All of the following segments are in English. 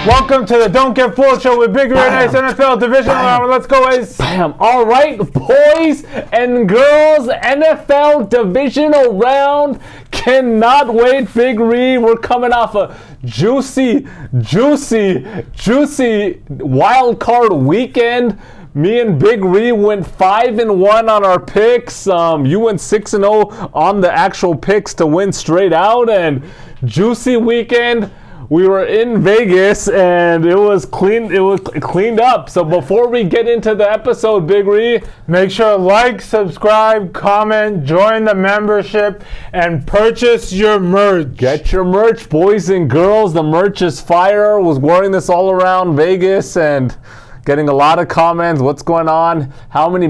Welcome to the Don't Get Fooled Show with Big Red Ice NFL Divisional Round. Let's go, Ace. Bam. All right, boys and girls, NFL Divisional Round. Cannot wait, Big Reed. We're coming off a juicy wild card weekend. Me and Big Reed went 5-1 on our picks. You went 6-0 on the actual picks to win straight out, and juicy weekend. We were in Vegas and it was clean. It was cleaned up. So before we get into the episode, Big Ree, make sure to like, subscribe, comment, join the membership, and purchase your merch. Get your merch, boys and girls. The merch is fire. Was wearing this all around Vegas and getting a lot of comments. What's going on? How many?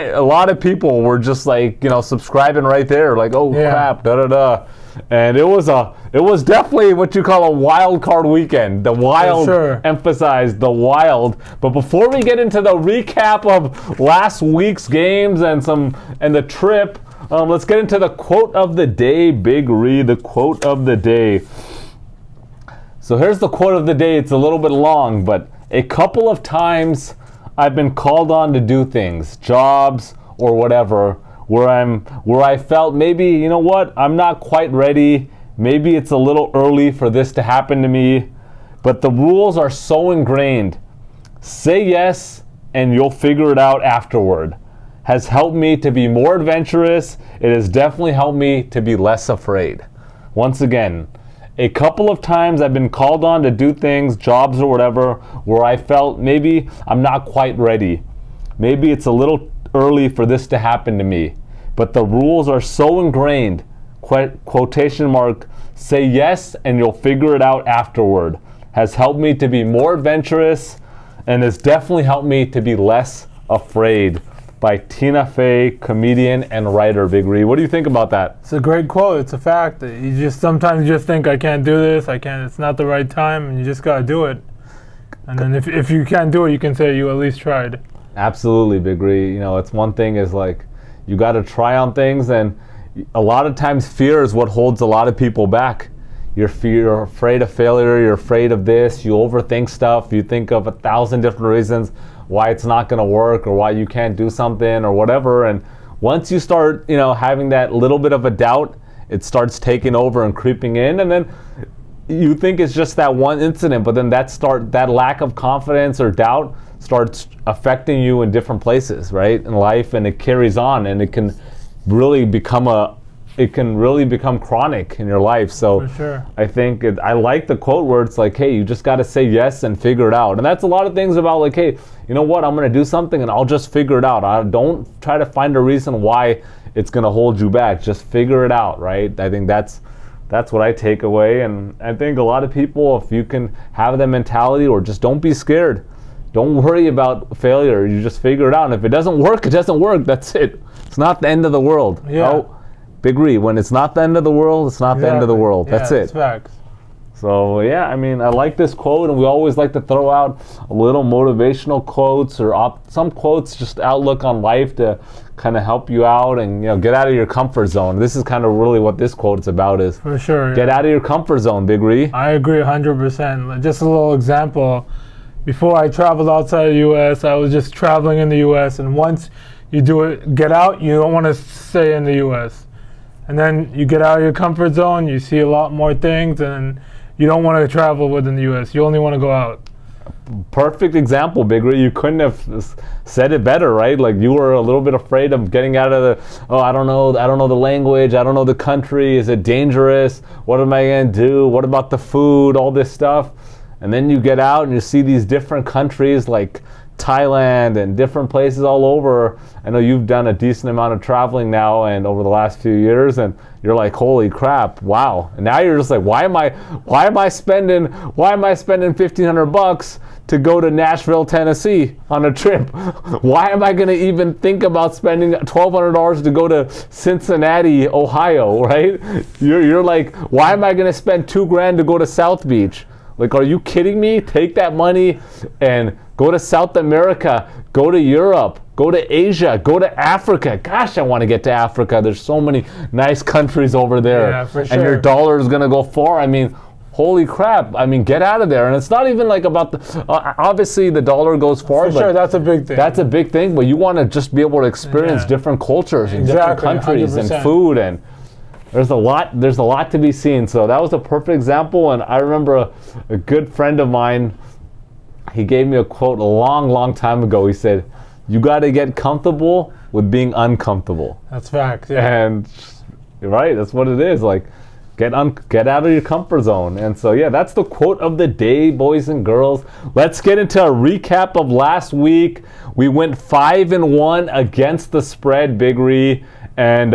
A lot of people were just like, subscribing right there. Like, oh crap, da. And it was definitely what you call a wild card weekend. The wild, emphasize the wild. But before we get into the recap of last week's games and the trip, let's get into the quote of the day, Big Ree. The quote of the day. So here's the quote of the day. It's a little bit long, but a couple of times I've been called on to do things, jobs or whatever, where I felt maybe, I'm not quite ready. Maybe it's a little early for this to happen to me. But the rules are so ingrained. Say yes and you'll figure it out afterward. Has helped me to be more adventurous. It has definitely helped me to be less afraid. Once again, a couple of times I've been called on to do things, jobs or whatever, where I felt maybe I'm not quite ready. Maybe it's a little early for this to happen to me. But the rules are so ingrained, quotation mark, say yes and you'll figure it out afterward, has helped me to be more adventurous and has definitely helped me to be less afraid. By Tina Fey, comedian and writer, Big Ree. What do you think about that? It's a great quote. It's a fact. Sometimes you just think, I can't do this, it's not the right time, and you just gotta do it. And then if you can't do it, you can say you at least tried. Absolutely, Big Ree. It's one thing is like, you gotta try on things, and a lot of times fear is what holds a lot of people back. You're afraid of failure, you're afraid of this, you overthink stuff, you think of 1,000 different reasons why it's not going to work or why you can't do something or whatever. And once you start, having that little bit of a doubt, it starts taking over and creeping in. And then you think it's just that one incident, but then that lack of confidence or doubt starts affecting you in different places, right, in life, and it carries on, and it can really become chronic in your life. So for sure. I think I like the quote where it's like, hey, you just got to say yes and figure it out. And that's a lot of things about like, hey, you know what, I'm going to do something and I'll just figure it out. I don't try to find a reason why it's going to hold you back. Just figure it out, right? I think that's what I take away. And I think a lot of people, if you can have that mentality, or just don't be scared. Don't worry about failure. You just figure it out. And if it doesn't work, it doesn't work. That's it. It's not the end of the world. Yeah. Oh, Big Ree, when it's not the end of the world, it's not the end of the world. That's it. It's facts. So, I like this quote, and we always like to throw out a little motivational quotes or some quotes, just outlook on life to kind of help you out and, get out of your comfort zone. This is kind of really what this quote is about is. For sure. Get out of your comfort zone, Big Ree. I agree 100%. Just a little example. Before I traveled outside the U.S., I was just traveling in the U.S., and once you do it, get out, you don't want to stay in the U.S. And then you get out of your comfort zone, you see a lot more things, and you don't want to travel within the U.S. You only want to go out. Perfect example, Big Ray. You couldn't have said it better, right? Like you were a little bit afraid of getting out of I don't know the language, I don't know the country, is it dangerous? What am I going to do? What about the food? All this stuff. And then you get out and you see these different countries like Thailand and different places all over. I know you've done a decent amount of traveling now and over the last few years, and you're like, holy crap, wow. And now you're just like, why am I spending $1,500 to go to Nashville, Tennessee on a trip? Why am I going to even think about spending $1,200 to go to Cincinnati, Ohio, right? You're like, why am I going to spend $2,000 to go to South Beach? Like, are you kidding me? Take that money and go to South America, go to Europe, go to Asia, go to Africa. Gosh, I want to get to Africa. There's so many nice countries over there. Yeah, for sure. And your dollar is going to go far. I mean, holy crap, I mean, get out of there. And it's not even like about the, obviously the dollar goes forward. For sure, that's a big thing. That's a big thing, but you want to just be able to experience different cultures and different countries 100%. And food, and there's a lot to be seen. So that was a perfect example. And I remember a good friend of mine, he gave me a quote a long time ago. He said, you got to get comfortable with being uncomfortable. That's facts, yeah. And right, that's what it is. Like, get out of your comfort zone. And so, yeah, that's the quote of the day, boys and girls. Let's get into a recap of last week. We went 5-1 against the spread, Big Ree. And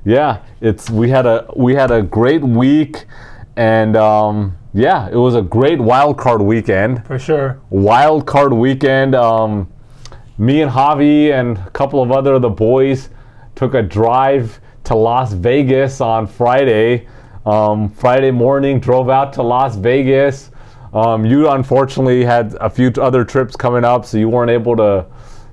we had a great week. And it was a great wild card weekend. For sure. Wild card weekend. Me and Javi and a couple of other of the boys took a drive to Las Vegas on Friday. Friday morning, drove out to Las Vegas. You unfortunately had a few other trips coming up, so you weren't able to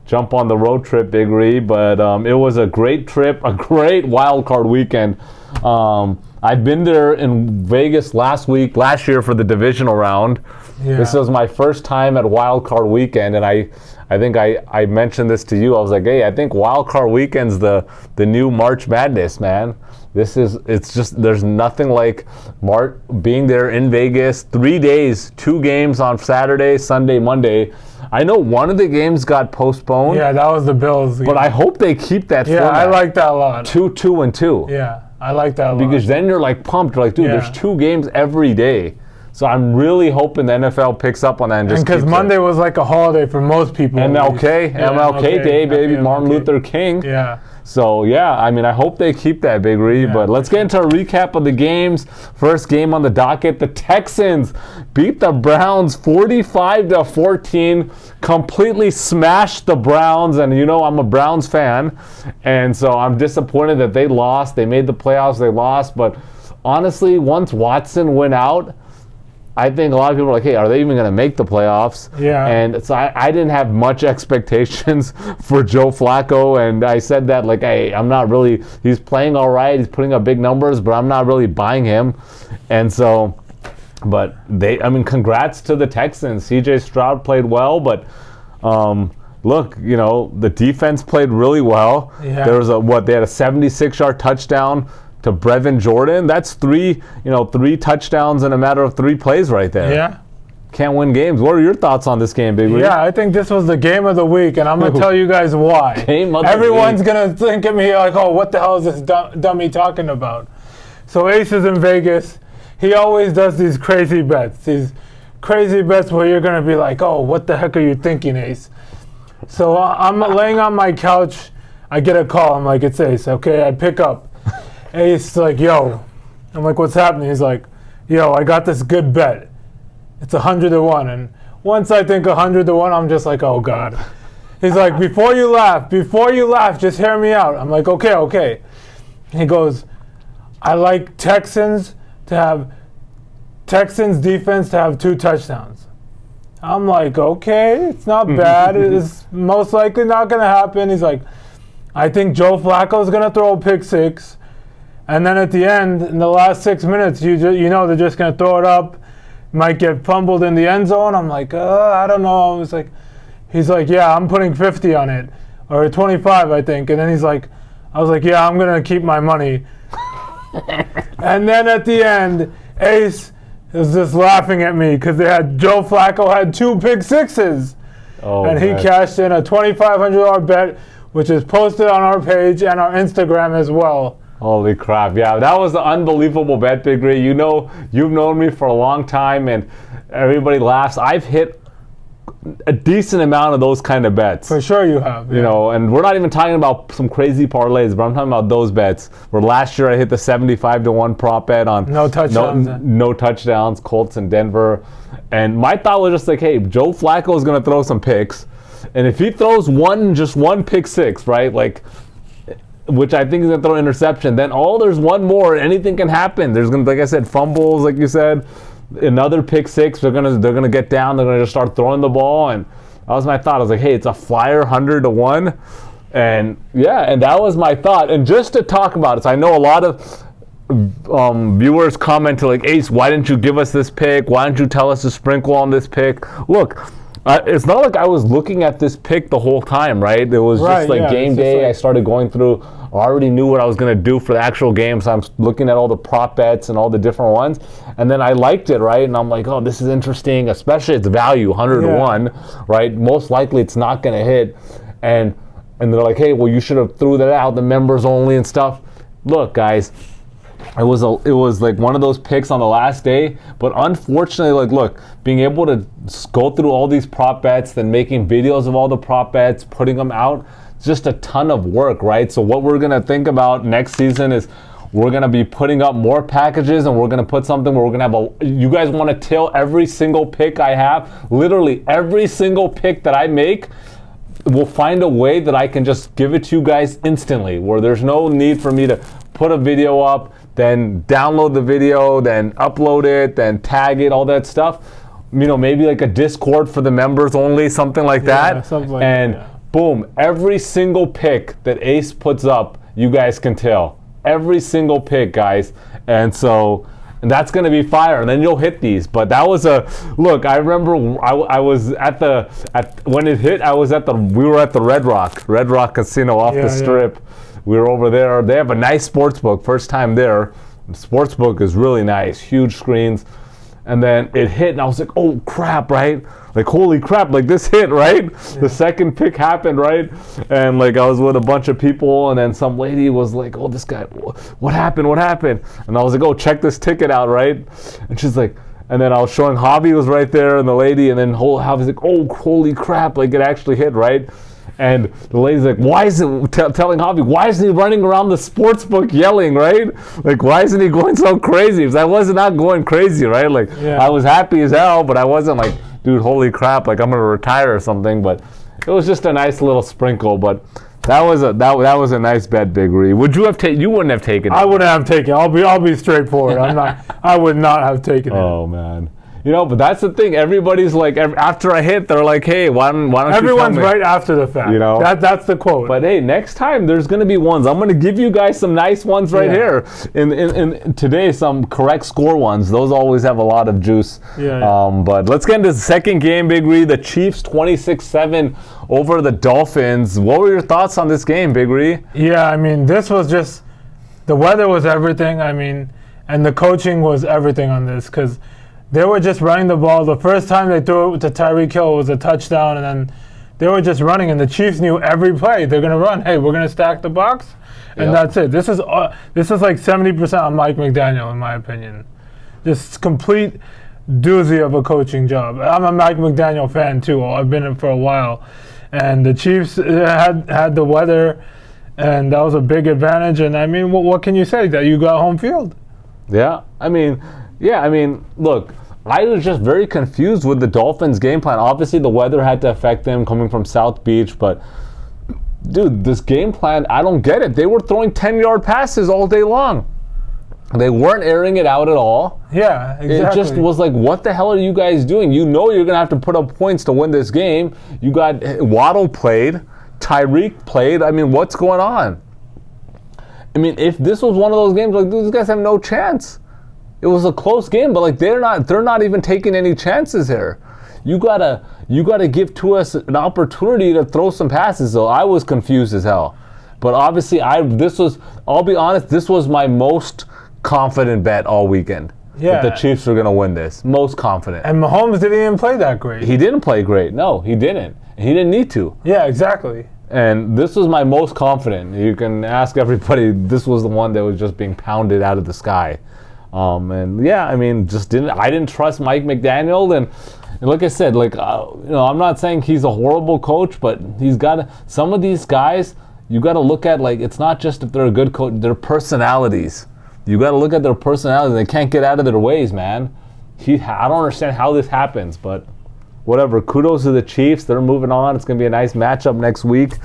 jump on the road trip, Big Ree. But it was a great trip, a great wild card weekend. I've been there in Vegas last year for the divisional round. Yeah. This was my first time at wild card weekend, and I think I mentioned this to you. I was like, hey, I think wild card weekend's the new March Madness, man. It's just, there's nothing like being there in Vegas, 3 days, 2 games on Saturday, Sunday, Monday. I know one of the games got postponed. Yeah, that was the Bills. But I hope they keep that format. I like that a lot. 2-2-2. Yeah, I like that a lot. Because then you're like pumped. You're like, dude, there's 2 games every day. So I'm really hoping the NFL picks up on that and just because Monday was like a holiday for most people. MLK Day, baby, Martin Luther King. Yeah. So, I mean, I hope they keep that, Big Ree. But let's get into a recap of the games. First game on the docket, the Texans beat the Browns 45-14, completely smashed the Browns. And, I'm a Browns fan. And so I'm disappointed that they lost. They made the playoffs, they lost. But honestly, once Watson went out, I think a lot of people are like, hey, are they even going to make the playoffs? Yeah. And so I didn't have much expectations for Joe Flacco. And I said that, like, hey, I'm not really, he's playing all right. He's putting up big numbers, but I'm not really buying him. And so, but congrats to the Texans. CJ Stroud played well, but look, the defense played really well. Yeah. There was they had a 76-yard touchdown to Brevin Jordan. That's 3 touchdowns in a matter of 3 plays right there. Yeah. Can't win games. What are your thoughts on this game, Big Ree? Yeah, I think this was the game of the week, and I'm going to tell you guys why. Everyone's going to think of me like, oh, what the hell is this dummy talking about? So Ace is in Vegas. He always does these crazy bets. These crazy bets where you're going to be like, oh, what the heck are you thinking, Ace? So I'm laying on my couch. I get a call. I'm like, it's Ace. Okay, I pick up. Ace like, yo. I'm like, what's happening? He's like, yo, I got this good bet. It's 100-1. And once I think 100-1, I'm just like, oh, God. He's like, before you laugh, just hear me out. I'm like, okay. He goes, I like Texans defense to have 2 touchdowns. I'm like, okay, it's not bad. It's most likely not going to happen. He's like, I think Joe Flacco's going to throw a pick 6. And then at the end, in the last 6 minutes, they're just going to throw it up. Might get fumbled in the end zone. I'm like, I don't know. He's like, yeah, I'm putting 50 on it. Or 25, I think. And then I was like, yeah, I'm going to keep my money. And then at the end, Ace is just laughing at me because Joe Flacco had 2 pick 6s. Oh, and he cashed in a $2,500 bet, which is posted on our page and our Instagram as well. Holy crap. Yeah, that was an unbelievable bet, Big Ree. You've known me for a long time, and everybody laughs. I've hit a decent amount of those kind of bets. For sure you have. Yeah. And we're not even talking about some crazy parlays, but I'm talking about those bets. Where last year I hit the 75-1 prop bet on no touchdowns. No touchdowns, Colts in Denver. And my thought was just like, hey, Joe Flacco is going to throw some picks. And if he throws just one pick 6, right, which I think is going to throw an interception, then there's one more, anything can happen. There's going to, like I said, fumbles, like you said, another pick 6. They're gonna get down. They're gonna just start throwing the ball, and that was my thought. I was like, hey, it's a flyer 100-1, and that was my thought. And just to talk about it, so I know a lot of viewers comment to like, Ace, why didn't you give us this pick? Why didn't you tell us to sprinkle on this pick? Look, it's not like I was looking at this pick the whole time, right? It was just like game day. I started going through. I already knew what I was going to do for the actual game, so I'm looking at all the prop bets and all the different ones. And then I liked it, right? And I'm like, oh, this is interesting, especially its value, 100 to 1, right? Most likely it's not going to hit. And they're like, hey, well, you should have threw that out, the members only and stuff. Look, guys, it was like one of those picks on the last day, but unfortunately, like, look, being able to go through all these prop bets, then making videos of all the prop bets, putting them out, it's just a ton of work, right? So what we're gonna think about next season is we're gonna be putting up more packages, and we're gonna put something where we're gonna have you guys want to tail every single pick I have, literally every single pick that I make. We'll find a way that I can just give it to you guys instantly, where there's no need for me to put a video up, then download the video, then upload it, then tag it, all that stuff. You know, maybe like a Discord for the members only, something like that. Something like and that. Boom, every single pick that Ace puts up, you guys can tell. Every single pick, guys. And that's going to be fire, and then you'll hit these. But that was look, I remember I was when it hit, we were at the Red Rock Casino off the Strip. Yeah. We were over there. They have a nice sports book, first time there. The sports book is really nice, huge screens. And then it hit, and I was like, oh crap, right? Like, holy crap, like this hit, right? Yeah. The second pick happened, right? And like I was with a bunch of people, and then some lady was like, oh, this guy, what happened? And I was like, oh, check this ticket out, right? And she's like, and then I was showing Javi was right there, and the lady, and then Javi's like, oh, holy crap, like it actually hit, right? And the lady's like, why is it, telling Javi, why isn't he running around the sports book yelling, right? Like, why isn't he going so crazy? Because I was not going crazy, right? Like, I was happy as hell, but I wasn't like, dude, holy crap, like I'm going to retire or something. But it was just a nice little sprinkle. But that was a nice bet, Big Ree. Would you have taken? You wouldn't have taken it. I wouldn't have taken it. I'll be straightforward. I would not have taken it. Oh, man. You know, but that's the thing. Everybody's like, after I hit, they're like, hey, why don't Everyone's you tell me? right after the fact. You know? That's the quote. But hey, next time there's going to be ones. I'm going to give you guys some nice ones right here. In today, some correct score ones. Those always have a lot of juice. But let's get into the second game, Big Ree. The Chiefs 26-7 over the Dolphins. What were your thoughts on this game, Big Ree? Yeah, I mean, this was just, the weather was everything. I mean, and the coaching was everything on this, because they were just running the ball. The first time they threw it to Tyreek Hill was a touchdown, and then they were just running, and the Chiefs knew every play. They're going to run. Hey, we're going to stack the box, and that's it. This is like 70% on Mike McDaniel, in my opinion. Just complete doozy of a coaching job. I'm a Mike McDaniel fan, too. I've been in for a while. And the Chiefs had the weather, and that was a big advantage. And, I mean, what can you say? That you got home field. Yeah, I mean, look, I was just very confused with the Dolphins' game plan. Obviously, the weather had to affect them coming from South Beach, but, dude, this game plan, I don't get it. They were throwing 10-yard passes all day long. They weren't airing it out at all. Yeah, exactly. It just was like, what the hell are you guys doing? You know you're going to have to put up points to win this game. You got Waddle played, Tyreek played. I mean, what's going on? I mean, if this was one of those games, like, dude, these guys have no chance. It was a close game, but like they're not even taking any chances here. You gotta give to us an opportunity to throw some passes. So I was confused as hell. But obviously I'll be honest, this was my most confident bet all weekend. Yeah. That the Chiefs were gonna win this. Most confident. And Mahomes didn't even play that great. He didn't play great. No, he didn't. He didn't need to. Yeah, exactly. And this was my most confident. You can ask everybody, this was the one that was just being pounded out of the sky. And yeah, I mean, I didn't trust Mike McDaniel, and like I said, like I'm not saying he's a horrible coach, but he's got some of these guys. You got to look at, like, it's not just if they're a good coach, their personalities. You got to look at their personalities. They can't get out of their ways, man. I don't understand how this happens, but whatever. Kudos to the Chiefs. They're moving on. It's gonna be a nice matchup next week.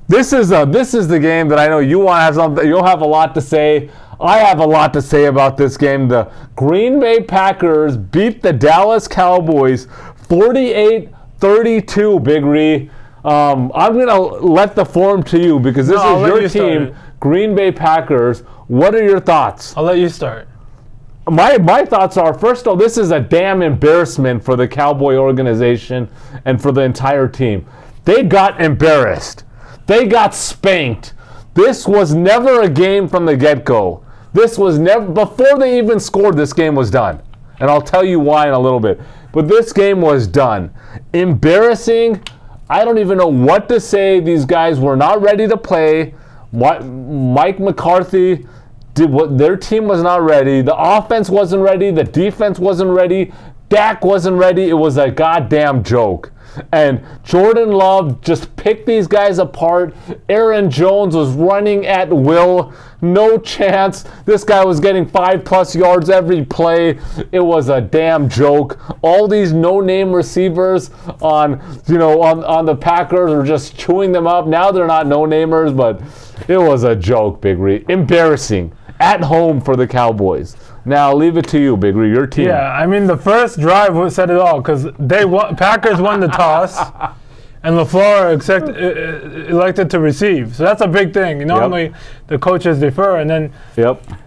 This is the game that I know you want to have something. You'll have a lot to say. I have a lot to say about this game. The Green Bay Packers beat the Dallas Cowboys 48-32, Big Ree. I'm going to let the form to you because this No, I'll is let your you team, start. Green Bay Packers. What are your thoughts? I'll let you start. My thoughts are, first of all, this is a damn embarrassment for the Cowboy organization and for the entire team. They got embarrassed. They got spanked. This was never a game from the get-go. This was never, before they even scored, this game was done. And I'll tell you why in a little bit. But this game was done. Embarrassing. I don't even know what to say. These guys were not ready to play. Mike McCarthy, their team was not ready. The offense wasn't ready. The defense wasn't ready. Dak wasn't ready. It was a goddamn joke. And Jordan Love just picked these guys apart. Aaron Jones was running at will. No chance. This guy was getting 5+ yards every play. It was a damn joke. All these no-name receivers on the Packers were just chewing them up. Now they're not no-namers, but it was a joke, Big Ree. Embarrassing. At home for the Cowboys. Now, leave it to you, Big Ree, your team. Yeah, I mean, the first drive said it all because Packers won the toss, and LaFleur elected to receive. So that's a big thing. Normally, the coaches defer, and then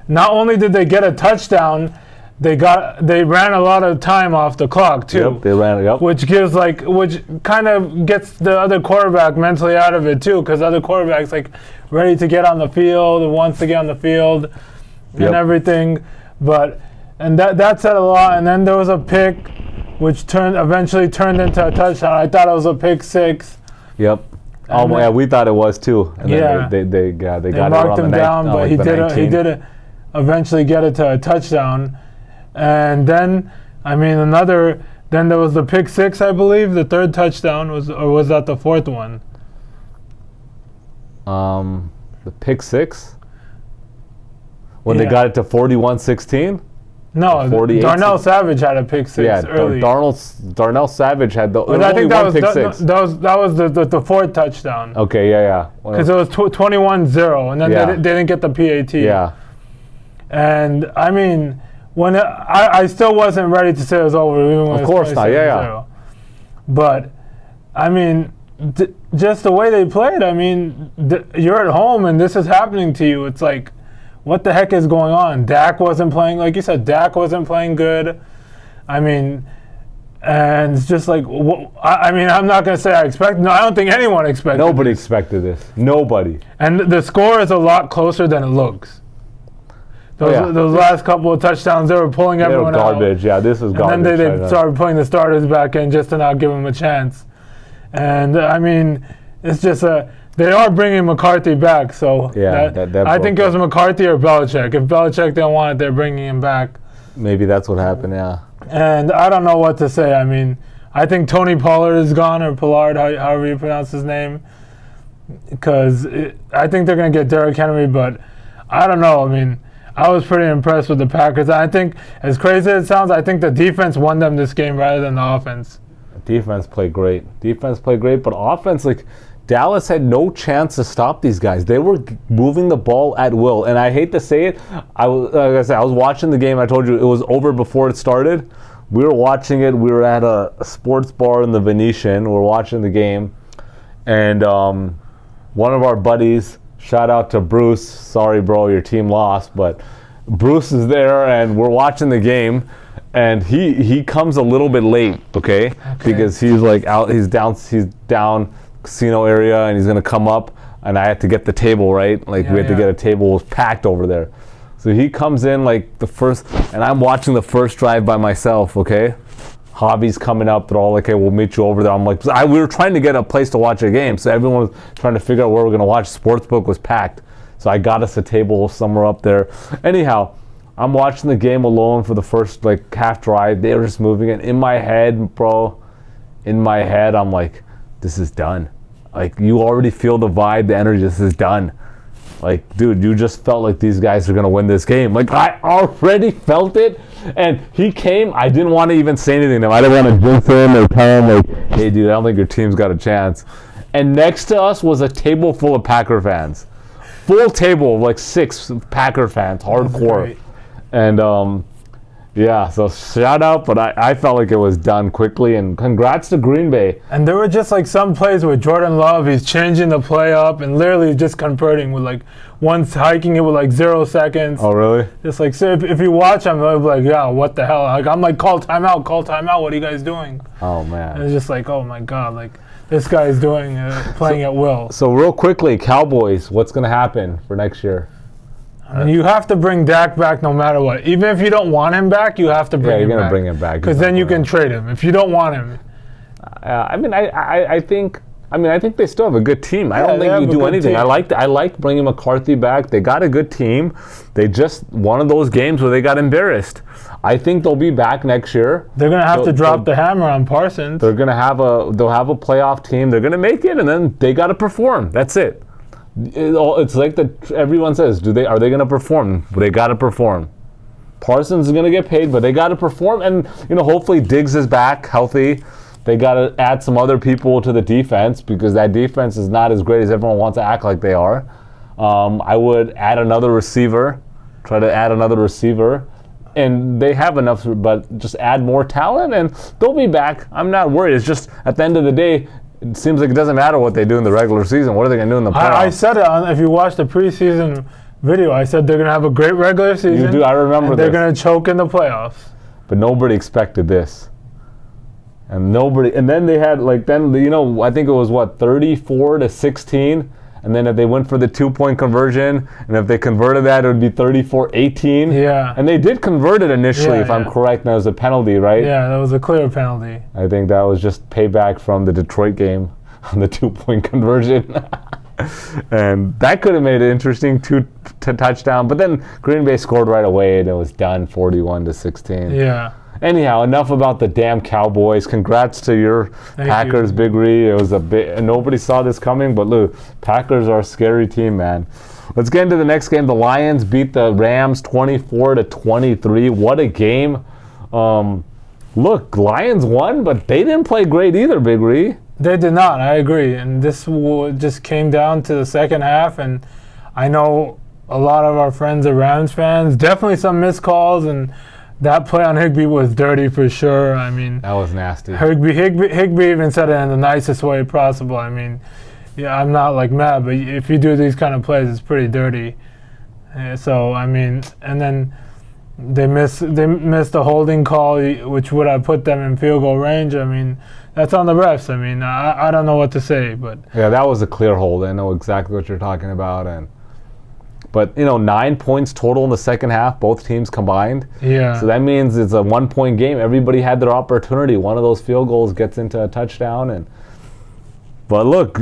not only did they get a touchdown, they ran a lot of time off the clock too. Yep, they ran it. Which kind of gets the other quarterback mentally out of it too, because other quarterbacks ready to get on the field, wants to get on the field, and everything. And that said a lot. And then there was a pick, which eventually turned into a touchdown. I thought it was a pick 6. Yep. We thought it was too. And then they got it marked on him the down, but he did eventually get it to a touchdown. And then, then there was the pick 6, I believe. The third touchdown was that the fourth one? The pick 6? When they got it to 41-16? No, Darnell Savage had a pick 6 early. Darnell Savage had the I think that was pick 6. That was the fourth touchdown. Okay, yeah. Because it was 21-0, and then they didn't get the PAT. Yeah. And when I still wasn't ready to say it was over. Even when of course not. Yeah. But just the way they played. You're at home and this is happening to you. It's like, what the heck is going on? Dak wasn't playing, like you said. Dak wasn't playing good. And it's just like, I'm not going to say I expect. No, I don't think anyone expected. Nobody expected this. Nobody. And the score is a lot closer than it looks. Those last couple of touchdowns, they were pulling everyone out. Garbage. Yeah, this is garbage. And then they started putting the starters back in just to not give them a chance. And it's just they are bringing McCarthy back, so I think it was McCarthy or Belichick. If Belichick didn't want it, they're bringing him back. Maybe that's what happened, yeah. And I don't know what to say. I think Tony Pollard is gone, or Pollard, however you pronounce his name, because I think they're going to get Derrick Henry, but I don't know. I was pretty impressed with the Packers. I think, as crazy as it sounds, I think the defense won them this game rather than the offense. Defense played great, but offense, Dallas had no chance to stop these guys. They were moving the ball at will, and I hate to say it. I was watching the game. I told you it was over before it started. We were watching it. We were at a sports bar in the Venetian. We're watching the game, and one of our buddies, shout out to Bruce. Sorry, bro, your team lost, but Bruce is there, and we're watching the game. And he comes a little bit late, okay? Because he's he's down casino area, and he's gonna come up, and I had to get the table, right? We had to get a table. It was packed over there. So he comes in the first, and I'm watching the first drive by myself, okay? Hobby's coming up. They're all okay, we'll meet you over there. I'm we were trying to get a place to watch a game, so everyone was trying to figure out where we're gonna watch. Sportsbook was packed, so I got us a table somewhere up there. Anyhow, I'm watching the game alone for the first half drive. They were just moving it. In my head, bro, I'm like, this is done. You already feel the vibe, the energy. This is done. Dude, you just felt like these guys are going to win this game. I already felt it. And he came. I didn't want to even say anything to him. I didn't want to jinx him or tell him, hey, dude, I don't think your team's got a chance. And next to us was a table full of Packer fans. Full table of 6 Packer fans, hardcore. And Yeah, so shout out, but I felt like it was done quickly, and congrats to Green Bay. And there were just like some plays with Jordan Love, he's changing the play up and literally just converting with like once hiking it with like 0 seconds. Oh, really? Just like, so if you watch him, I'll be like, yeah, what the hell? Like, I'm like, call timeout, what are you guys doing? Oh, man. And it's just like, oh my God, like this guy's doing, playing at will. So real quickly, Cowboys, what's going to happen for next year? I mean, you have to bring Dak back no matter what. Even if you don't want him back, you have to bring him back. Yeah, you're going to bring him back. Because then you can trade him if you don't want him. I think they still have a good team. I don't think you do anything. I like bringing McCarthy back. They got a good team. They just one of those games where they got embarrassed. I think they'll be back next year. They're gonna have to drop the hammer on Parsons. They'll have a playoff team. They're gonna make it, and then they got to perform. That's it. It's like everyone says, are they gonna perform? They got to perform. Parsons is gonna get paid, but they got to perform, and hopefully Diggs is back healthy. They got to add some other people to the defense because that defense is not as great as everyone wants to act like they are. I would add another receiver, try to add another receiver. And they have enough, but just add more talent and they'll be back. I'm not worried. It's just at the end of the day, it seems like it doesn't matter what they do in the regular season. What are they going to do in the playoffs? I said it if you watch the preseason video. I said they're going to have a great regular season. You do. I remember they're going to choke in the playoffs. But nobody expected this. And then they had I think it was 34-16, and then if they went for the 2-point conversion, and if they converted that, it would be 34-18. Yeah. And they did convert it initially, if I'm correct. That was a penalty, right? Yeah, that was a clear penalty. I think that was just payback from the Detroit game on the 2-point conversion. And that could have made it interesting, two touchdown. But then Green Bay scored right away, and it was done 41-16. Yeah. Anyhow, enough about the damn Cowboys. Congrats to your Packers, Big Ree. It was nobody saw this coming, but look, Packers are a scary team, man. Let's get into the next game. The Lions beat the Rams 24-23. What a game. Look, Lions won, but they didn't play great either, Big Ree. They did not, I agree. And this just came down to the second half, and I know a lot of our friends are Rams fans. Definitely some missed calls, and that play on Higbee was dirty for sure. I mean, that was nasty. Higbee even said it in the nicest way possible. I mean, yeah, I'm not like mad, but if you do these kind of plays, it's pretty dirty. So I mean, and then they missed a holding call, which would have put them in field goal range. I mean, that's on the refs. I mean, I don't know what to say, but yeah, that was a clear hold. I know exactly what you're talking about, But 9 points total in the second half, both teams combined. Yeah. So that means it's a 1-point game. Everybody had their opportunity. One of those field goals gets into a touchdown. But look,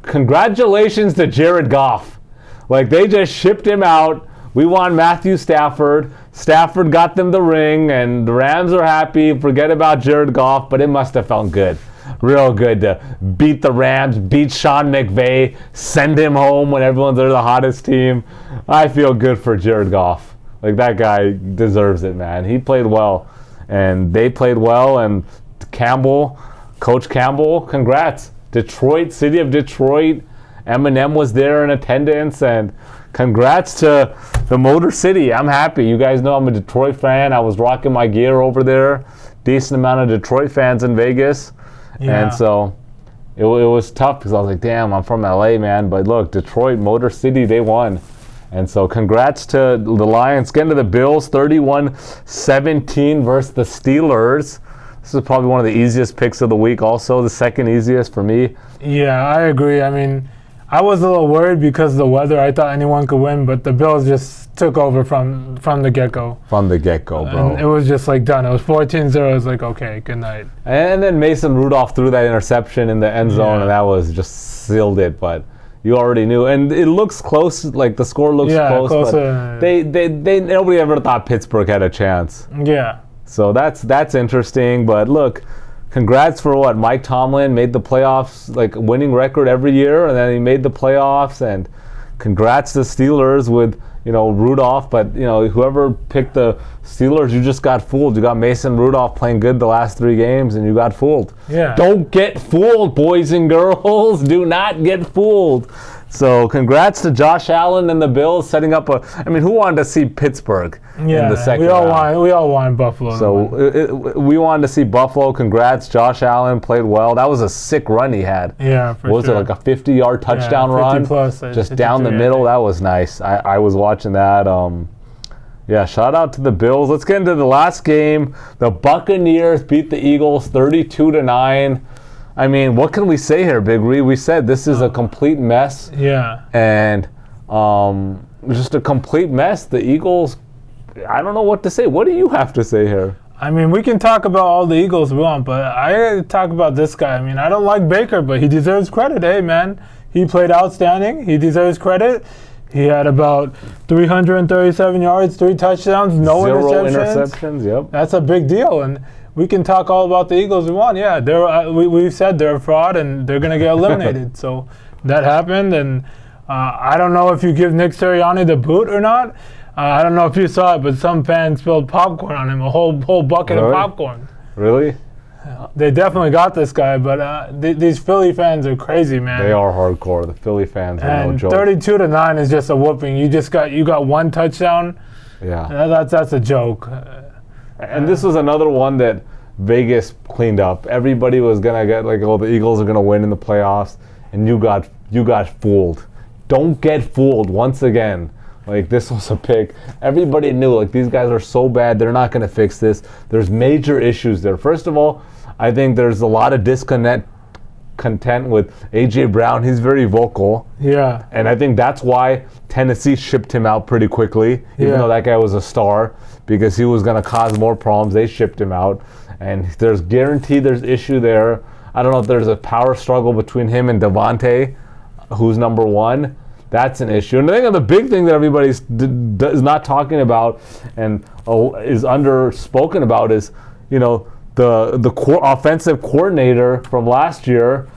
congratulations to Jared Goff. Like, they just shipped him out. We want Matthew Stafford. Stafford got them the ring, and the Rams are happy. Forget about Jared Goff, but it must have felt good. Real good to beat the Rams, beat Sean McVay, send him home when everyone's they're the hottest team. I feel good for Jared Goff. Like, that guy deserves it, man. He played well, and they played well. And Coach Campbell, congrats. Detroit, city of Detroit. Eminem was there in attendance, and congrats to the Motor City. I'm happy. You guys know I'm a Detroit fan. I was rocking my gear over there. Decent amount of Detroit fans in Vegas. Yeah. And so it was tough because I was like, damn, I'm from LA, man. But look, Detroit, Motor City, they won. And so congrats to the Lions. Getting to the Bills, 31-17 versus the Steelers. This is probably one of the easiest picks of the week also, the second easiest for me. Yeah, I agree. I mean, I was a little worried because of the weather. I thought anyone could win, but the Bills just took over from the get-go. From the get-go, bro. And it was just like done. It was 14-0. It was like, okay, good night. And then Mason Rudolph threw that interception in the end zone, and that was just sealed it. But you already knew. And it looks close. Like, the score looks close. But they nobody ever thought Pittsburgh had a chance. Yeah. So that's interesting. But look, congrats for what? Mike Tomlin made the playoffs, like winning record every year, and then he made the playoffs. And congrats to Steelers with Rudolph, but whoever picked the Steelers, you just got fooled. You got Mason Rudolph playing good the last 3 games, and you got fooled. Yeah. Don't get fooled, boys and girls. Do not get fooled. So congrats to Josh Allen and the Bills setting up I mean, who wanted to see Pittsburgh in the second round? We all want Buffalo. So we wanted to see Buffalo. Congrats, Josh Allen played well. That was a sick run he had. Yeah, for was sure. it like a 50-yard touchdown 50 run? plus, just down the middle. That was nice. I was watching that. Yeah, shout out to the Bills. Let's get into the last game. The Buccaneers beat the Eagles 32-9. I mean, what can we say here, Big Ree? We said this is a complete mess. Yeah. And just a complete mess. The Eagles, I don't know what to say. What do you have to say here? I mean, we can talk about all the Eagles we want, but I gotta talk about this guy. I mean, I don't like Baker, but he deserves credit. Hey, man, he played outstanding. He deserves credit. He had about 337 yards, 3 touchdowns, no interceptions. Yep. That's a big deal, and we can talk all about the Eagles we want. Yeah, we've said they're a fraud, and they're going to get eliminated. So that happened, and I don't know if you give Nick Sirianni the boot or not. I don't know if you saw it, but some fans spilled popcorn on him, a whole bucket of popcorn. Really? They definitely got this guy, but these Philly fans are crazy, man. They are hardcore. The Philly fans are no joke. 32-9 is just a whooping. You got 1 touchdown. Yeah. That's a joke. And this was another one that Vegas cleaned up. Everybody was gonna get like, oh, the Eagles are gonna win in the playoffs, and you got fooled. Don't get fooled once again. Like, this was a pick. Everybody knew, like, these guys are so bad, they're not going to fix this. There's major issues there. First of all, I think there's a lot of discontent with A.J. Brown. He's very vocal. Yeah. And I think that's why Tennessee shipped him out pretty quickly, even though that guy was a star, because he was going to cause more problems. They shipped him out. And there's issue there. I don't know if there's a power struggle between him and Devontae, who's number 1. That's an issue. And I think the big thing that everybody is not talking about and is underspoken about is, you know, the offensive coordinator from last year,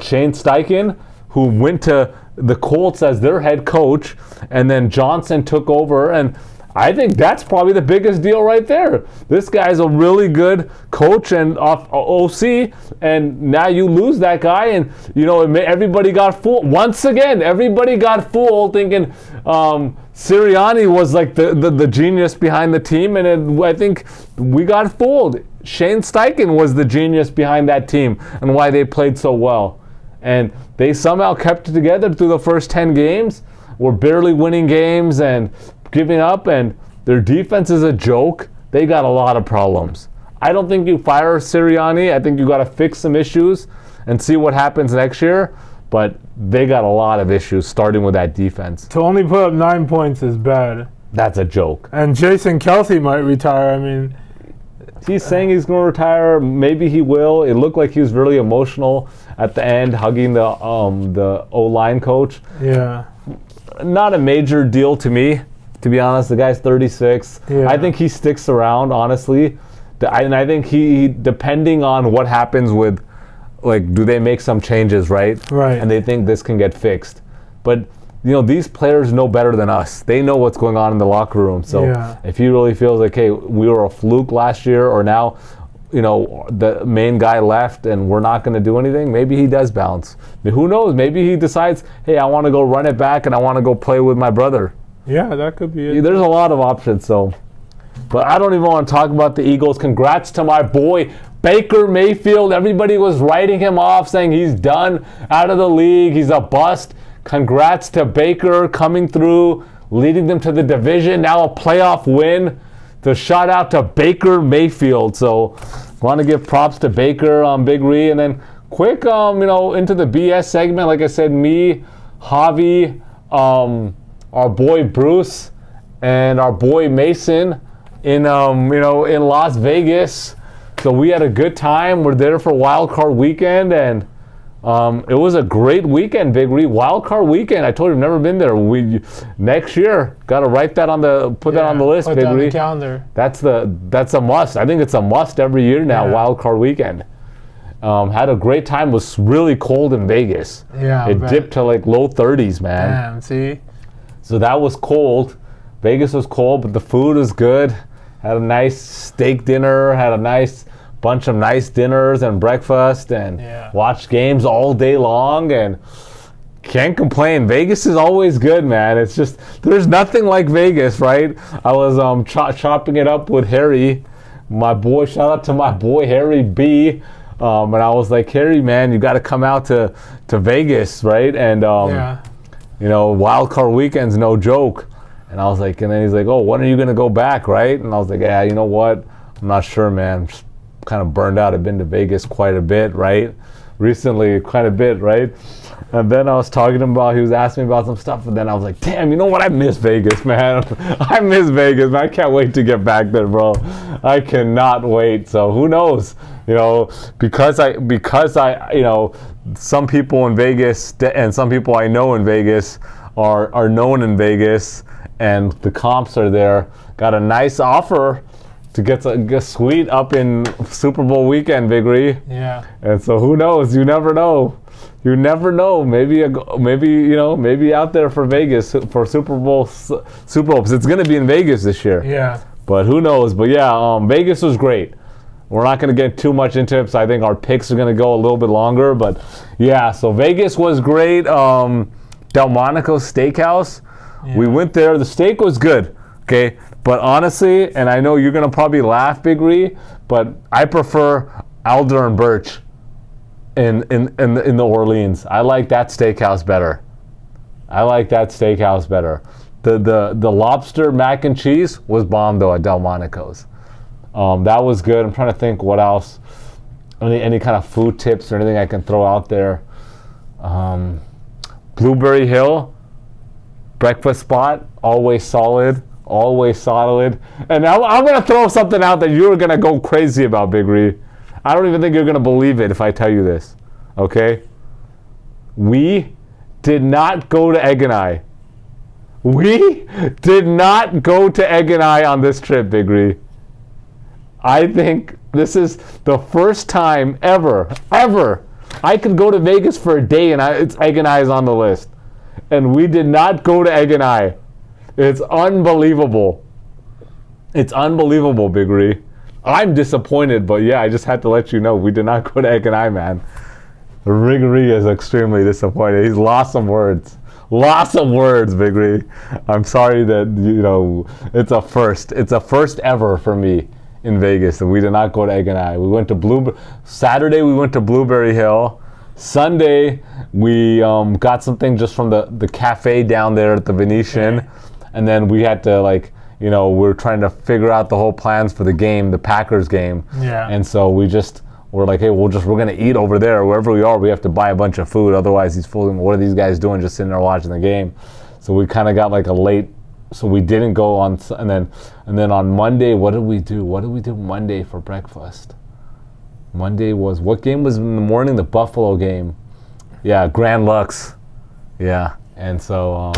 Shane Steichen, who went to the Colts as their head coach, and then Johnson took over, and I think that's probably the biggest deal right there. This guy's a really good coach and OC, and now you lose that guy, and you know everybody got fooled. Once again, everybody got fooled thinking Sirianni was like the genius behind the team, and I think we got fooled. Shane Steichen was the genius behind that team and why they played so well. And they somehow kept it together through the first 10 games. Were barely winning games and giving up, and their defense is a joke. They got a lot of problems. I don't think you fire Sirianni. I think you got to fix some issues and see what happens next year. But they got a lot of issues, starting with that defense. To only put up 9 points is bad. That's a joke. And Jason Kelce might retire. I mean, he's saying he's going to retire. Maybe he will. It looked like he was really emotional at the end, hugging the O-line coach. Yeah. Not a major deal to me. To be honest, the guy's 36. Yeah. I think he sticks around, honestly. And I think he, depending on what happens with, like, do they make some changes, right? Right. And they think this can get fixed. But, you know, these players know better than us. They know what's going on in the locker room. So if he really feels like, hey, we were a fluke last year, or now, you know, the main guy left and we're not going to do anything, maybe he does bounce. I mean, who knows? Maybe he decides, hey, I want to go run it back and I want to go play with my brother. Yeah, that could be it. There's a lot of options, so. But I don't even want to talk about the Eagles. Congrats to my boy, Baker Mayfield. Everybody was writing him off, saying he's done, out of the league, he's a bust. Congrats to Baker coming through, leading them to the division, now a playoff win. So shout out to Baker Mayfield. So want to give props to Baker, Big Ree. And then quick, you know, into the BS segment. Like I said, me, Javi, our boy Bruce, and our boy Mason in you know, in Las Vegas. So we had a good time. We're there for Wild Card Weekend, and it was a great weekend, Big Ree. Wild Card Weekend. I told you, I've never been there. Next year, got to write that on the that on the list, Big Ree. Put that on the calendar. That's a must. I think it's a must every year now. Wild Card Weekend. Had a great time. It was really cold in Vegas. Yeah, it dipped to like low 30s, man. Damn, see. So that was cold. Vegas was cold, but the food was good. Had a nice steak dinner. Had a nice bunch of nice dinners and breakfast, and watched games all day long. And can't complain. Vegas is always good, man. It's just, there's nothing like Vegas, right? I was chopping it up with Harry, my boy. Shout out to my boy Harry B. And I was like, Harry, man, you got to come out to Vegas, right? And you know, wild card weekend's no joke. And I was like, and then he's like, oh, when are you gonna go back, right? And I was like, yeah, you know what? I'm not sure, man. I'm just kind of burned out. I've been to Vegas quite a bit, right? Recently, quite a bit, right? And then I was talking to him about, he was asking me about some stuff, and then I was like, damn, you know what? I miss Vegas, man. I miss Vegas, man. I can't wait to get back there, bro. I cannot wait. So who knows? You know, because I, you know, some people in Vegas and some people I know in Vegas are known in Vegas, and the comps are there. Got a nice offer to get a suite up in Super Bowl weekend, Big Ree. Yeah. And so who knows? You never know. You never know. Maybe you know, maybe out there for Vegas for Super Bowl. It's going to be in Vegas this year. Yeah. But who knows? But yeah, Vegas was great. We're not going to get too much into it, so I think our picks are going to go a little bit longer. But yeah, so Vegas was great. Delmonico Steakhouse. Yeah. We went there. The steak was good. Okay. But honestly, and I know you're going to probably laugh, Big Ree, but I prefer Alder and Birch in the Orleans. I like that steakhouse better. The lobster mac and cheese was bomb, though, at Delmonico's. That was good. I'm trying to think what else. Any kind of food tips or anything I can throw out there. Blueberry Hill, breakfast spot, always solid. And I'm going to throw something out that you're going to go crazy about, Big Ree. I don't even think you're going to believe it if I tell you this. Okay? We did not go to Egg and I. We did not go to Egg and I on this trip, Big Ree. I think this is the first time ever, I could go to Vegas for a day and it's Egg and I is on the list. And we did not go to Egg and I. It's unbelievable. It's unbelievable, Big Ree. I'm disappointed, but yeah, I just had to let you know we did not go to Egg and I, man. Big Ree is extremely disappointed. He's lost some words. Lots of words, Big Ree. I'm sorry that, you know, it's a first. It's a first ever for me in Vegas, and we did not go to Egg and I. We went to Saturday, we went to Blueberry Hill. Sunday, we got something just from the cafe down there at the Venetian. And then we had to, like, you know, we're trying to figure out the whole plans for the game, the Packers game. Yeah. And so we're like, hey, we're going to eat over there. Wherever we are, we have to buy a bunch of food. Otherwise, he's fooling. What are these guys doing just sitting there watching the game? So we kind of got like a late, so we didn't go on. And then on Monday, what did we do? What did we do Monday for breakfast? Monday was, what game was in the morning? The Buffalo game. Yeah, Grand Lux. Yeah. And so,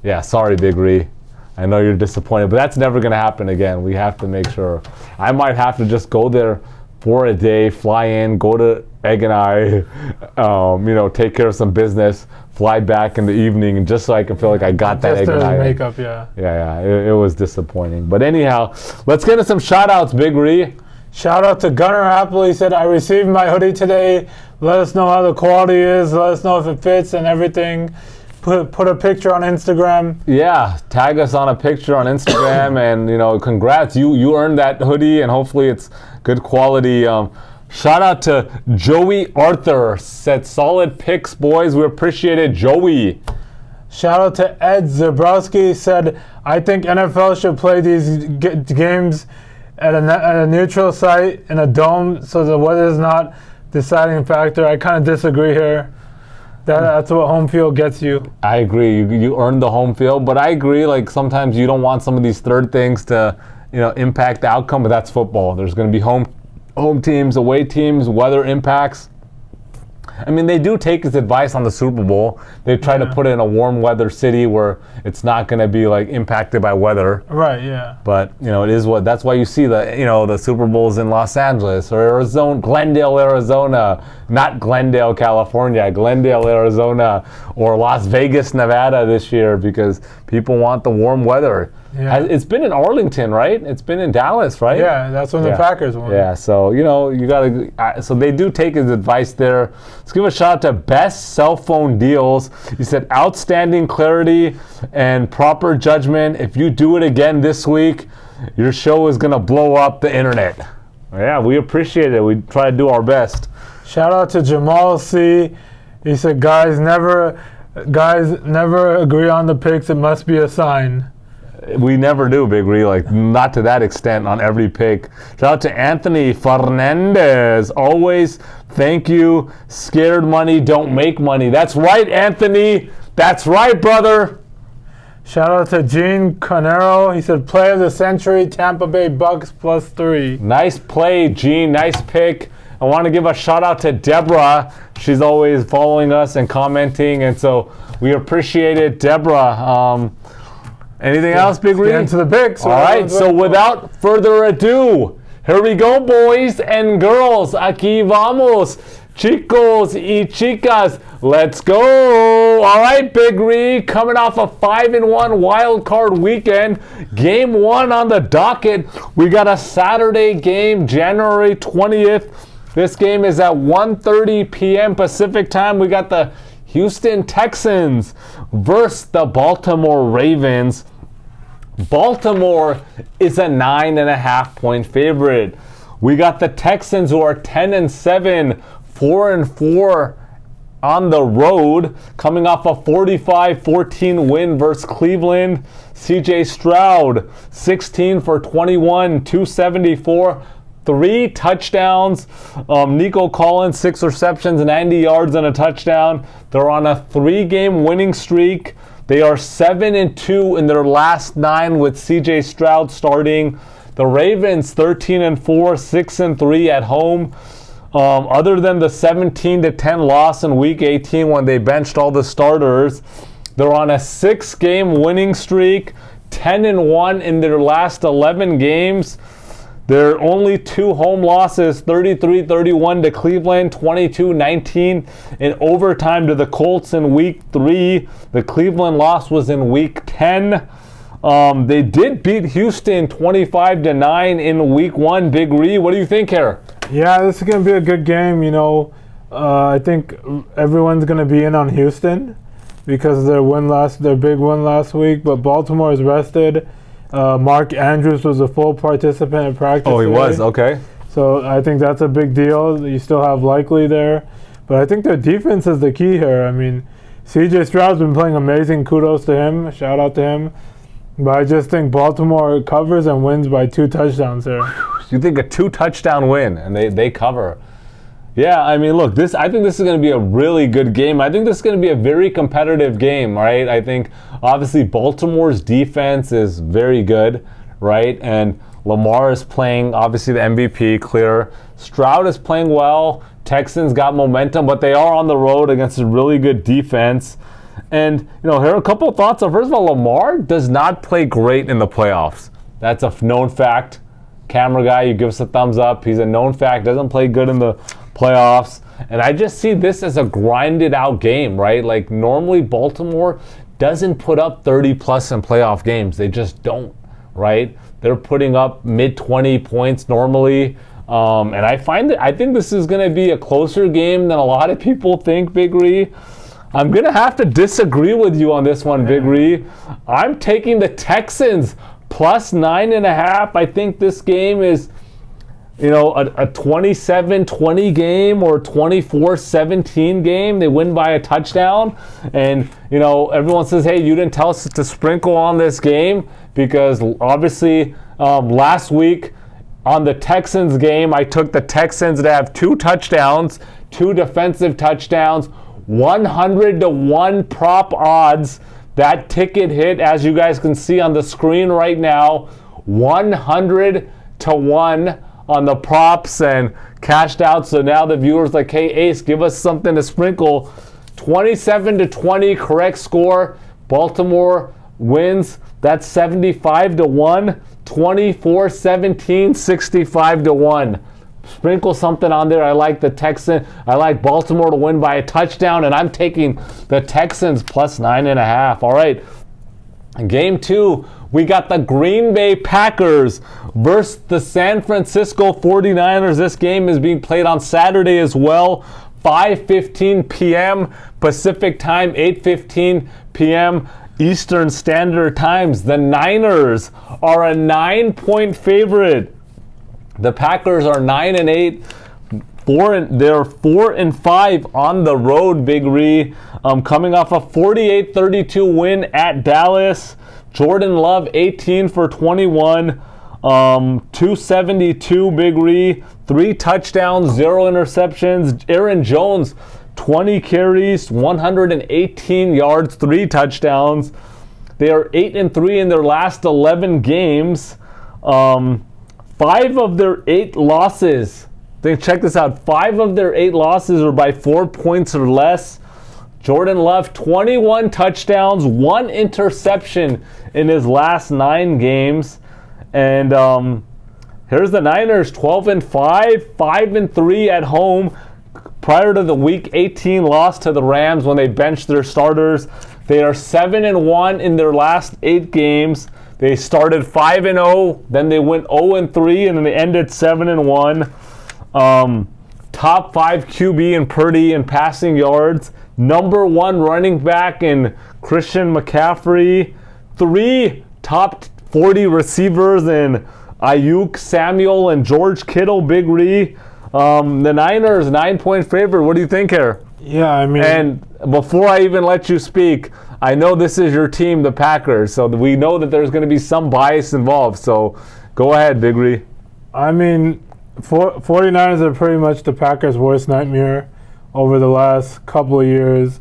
yeah, sorry, Big Ree. I know you're disappointed, but that's never going to happen again. We have to make sure. I might have to just go there for a day, fly in, go to Egg and I, you know, take care of some business, fly back in the evening, just so I can feel like I got that Egg and I. Makeup, yeah. Yeah, it was disappointing. But anyhow, let's get into some shout-outs, Big Ree. Shout out to Gunnar Apple. He said, I received my hoodie today. Let us know how the quality is. Let us know if it fits and everything. Put a picture on Instagram. Yeah, tag us on a picture on Instagram, and you know, congrats, you earned that hoodie, and hopefully it's good quality. Shout out to Joey Arthur, said solid picks, boys. We appreciate it, Joey. Shout out to Ed Zabrowski, said I think NFL should play these games at a neutral site in a dome, so the weather is not deciding factor. I kind of disagree here. That's what home field gets you. I agree. You earned the home field, but I agree. Like sometimes you don't want some of these third things to, you know, impact the outcome. But that's football. There's going to be home teams, away teams, weather impacts. I mean, they do take his advice on the Super Bowl. They try to put it in a warm weather city where it's not going to be like impacted by weather. Right. Yeah. But you know, it is what. That's why you see the Super Bowls in Los Angeles or Arizona, Glendale, Arizona, not Glendale, California, Glendale, Arizona, or Las Vegas, Nevada this year because people want the warm weather. Yeah. It's been in Arlington, right? It's been in Dallas, right? Yeah, that's when the Packers won. Yeah, so, you know, you got to, so they do take his advice there. Let's give a shout out to Best Cell Phone Deals. He said, outstanding clarity and proper judgment. If you do it again this week, your show is going to blow up the internet. Yeah, we appreciate it. We try to do our best. Shout out to Jamal C. He said, guys never agree on the picks. It must be a sign. We never do, Big Ree, like not to that extent on every pick. Shout out to Anthony Fernandez. Always thank you. Scared money don't make money. That's right, Anthony. That's right, brother. Shout out to Gene Conero. He said, play of the century, Tampa Bay Bucks +3. Nice play, Gene. Nice pick. I want to give a shout out to Deborah. She's always following us and commenting, and so we appreciate it, Deborah. Anything else, Big Ree? Get into the picks. All right, so without further ado, here we go, boys and girls. Aquí vamos. Chicos y chicas, let's go. All right, Big Ree, coming off a 5-1 wild card weekend. Game 1 on the docket. We got a Saturday game, January 20th. This game is at 1:30 p.m. Pacific time. We got the Houston Texans versus the Baltimore Ravens. Baltimore is a 9.5 point favorite. We got the Texans who are 10-7, 4-4 on the road, coming off a 45-14 win versus Cleveland. CJ Stroud, 16 for 21, 274. 3 touchdowns. Nico Collins, 6 receptions, 90 yards and a touchdown. They're on a 3-game winning streak. They are 7-2 in their last 9 with CJ Stroud starting. The Ravens 13-4, 6-3 at home. Other than the 17-10 loss in Week 18 when they benched all the starters, they're on a 6-game winning streak, 10-1 in their last 11 games. There are only 2 home losses, 33-31 to Cleveland, 22-19 in overtime to the Colts in Week 3. The Cleveland loss was in Week 10. They did beat Houston 25-9 in Week 1. Big Ree, what do you think here? Yeah, this is going to be a good game. You know, I think everyone's going to be in on Houston because of their big win last week, but Baltimore is rested. Mark Andrews was a full participant in practice. Oh, he today. was? Okay. So I think that's a big deal. You still have Likely there. But I think their defense is the key here. I mean, CJ Stroud's been playing amazing. Kudos to him. Shout out to him. But I just think Baltimore covers and wins by 2 touchdowns here. You think a 2-touchdown win, and they cover. Yeah, I mean, look, I think this is going to be a really good game. I think this is going to be a very competitive game, right? I think, obviously, Baltimore's defense is very good, right? And Lamar is playing, obviously, the MVP, clear. Stroud is playing well. Texans got momentum, but they are on the road against a really good defense. And, you know, here are a couple of thoughts. First of all, Lamar does not play great in the playoffs. That's a known fact. Camera guy, you give us a thumbs up. He's a known fact. Doesn't play good in the playoffs. And I just see this as a grinded out game, right? Like normally Baltimore doesn't put up 30 plus in playoff games. They just don't, right? They're putting up mid-20 points normally. And I think this is going to be a closer game than a lot of people think, Big Ree. I'm going to have to disagree with you on this one, Big Ree. I'm taking the Texans plus 9.5. I think this game is, you know, a 27-20 game or 24-17 game. They win by a touchdown. And, you know, everyone says, hey, you didn't tell us to sprinkle on this game because obviously last week on the Texans game, I took the Texans to have 2 touchdowns, 2 defensive touchdowns, 100-1 prop odds. That ticket hit, as you guys can see on the screen right now, 100-1 on the props and cashed out. So now the viewers like, hey, Ace, give us something to sprinkle. 27-20 correct score. Baltimore wins. That's 75-1. 24-17, 65-1. Sprinkle something on there. I like Baltimore to win by a touchdown, and I'm taking the Texans plus 9.5. All right. Game 2, we got the Green Bay Packers versus the San Francisco 49ers. This game is being played on Saturday as well. 5:15 p.m. Pacific time, 8:15 p.m. Eastern Standard Times. The Niners are a 9-point favorite. The Packers are 9-8. They're 4-5 on the road, Big Ree. Coming off a 48-32 win at Dallas. Jordan Love, 18 for 21. 272, Big Ree. 3 touchdowns, 0 interceptions. Aaron Jones, 20 carries, 118 yards, 3 touchdowns. They are 8-3 in their last 11 games. 5 of their 8 losses. Check this out. 5 of their 8 losses are by 4 points or less. Jordan Love, 21 touchdowns, 1 interception in his last 9 games. And here's the Niners, 12-5, 5-3 at home. Prior to the Week 18 loss to the Rams when they benched their starters, they are 7-1 in their last 8 games. They started 5-0, then they went 0-3, and then they ended 7-1. Top 5 QB in Purdy in passing yards. Number 1 running back in Christian McCaffrey. 3 top 40 receivers in Ayuk, Samuel, and George Kittle. Big Ree. The Niners, 9-point favorite. What do you think here? Yeah, I mean... And before I even let you speak, I know this is your team, the Packers, so we know that there's going to be some bias involved. So go ahead, Big Ree. I mean, 49ers are pretty much the Packers' worst nightmare over the last couple of years.